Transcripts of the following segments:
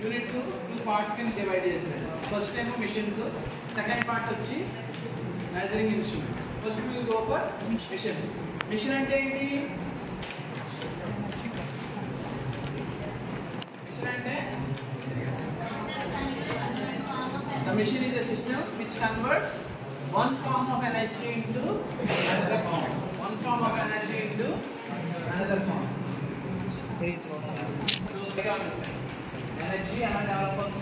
Unit 2 parts కింద divide చేశారు. First ఏమో మిషన్స్, సెకండ్ పార్ట్ వచ్చి measuring instrument. First will go for machines. Machine అంటే ఏంటి? మిషన్ అంటే the machine is a system which converts one form of energy into another form. One form of energy into another form. Energy and development.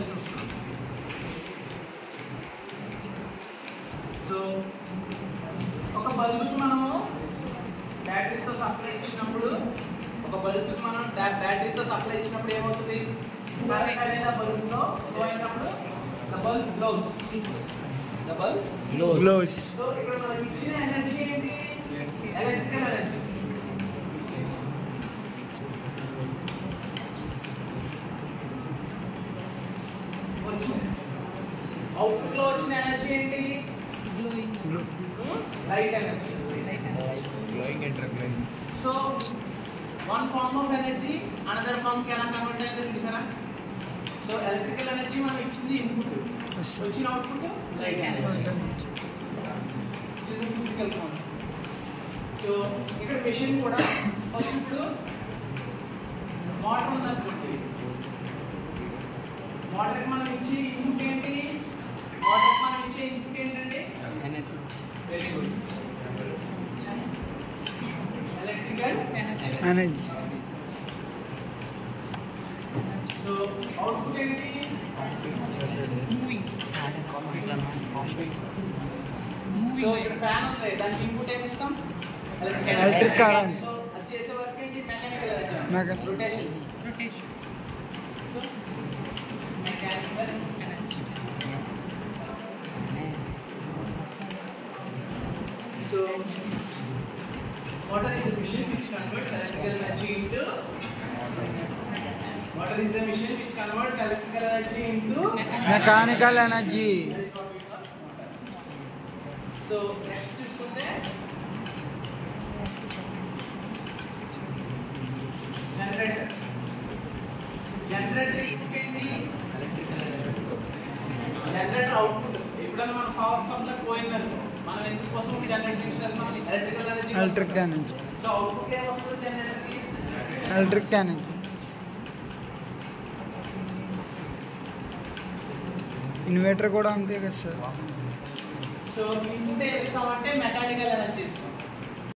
So, ఒక బల్బుకి మనము బ్యాటరీతో supply ఇచ్చినప్పుడు ఏమవుతుంది? Current అనేది బల్బులో flow అయినప్పుడు the bulb glows. The bulb glows. So ఇక్కడ మనం ఇచ్చిన energy ఏంటి? Electrical energy. అవుట్పుట్ లో వచ్చిన ఎనర్జీ ఏంటి? Light energy. Glowing and reflecting. So one form of energy another form కి ఎలా కన్వర్ట్ అయ్యిందో చూసారా? సో ఎలక్ట్రికల్ ఎనర్జీ మనం ఇచ్చింది ఇన్పుట్, వచ్చిన output light energy. It is physical form. So ఇక్కడ మెషిన్ కూడా ఫస్ట్ ఇప్పుడు మోటార్ ఉందనుకోండి, మోటార్కి మనం ఇచ్చే ఇన్పుట్ ఏంటి? ఏంటండి? Very good. Electrical energy. So output ఏంటి? సో ఇక్కడ ఫ్యాన్ ఉంది, దానికి ఇన్పుట్ ఏమి ఇస్తాం? Electric current. సో అది చేసే వర్క్ ఏంటి? Mechanical energy. Rotations. So mechanical energy. So motor is a machine which converts electrical energy into mechanical energy. So next చూసుకుంటే జనరేటర్. జనరేటర్ ఏంటి? Generator output. ఎప్పుడైనా మన పవర్ సప్లై పోయిందనుకో, మనం ఎందుకోసం జనరేటర్ యూస్ చేస్తున్నాం? Electrical energy. Electric energy. So output ఏం వస్తుంది జనరేటర్కి? Electric energy. Inverter కూడా అంతే కదా సార్. సో ఇన్పుట్ ఏం ఇస్తామంటే మెకానికల్ ఎనర్జీ ఇస్తాం.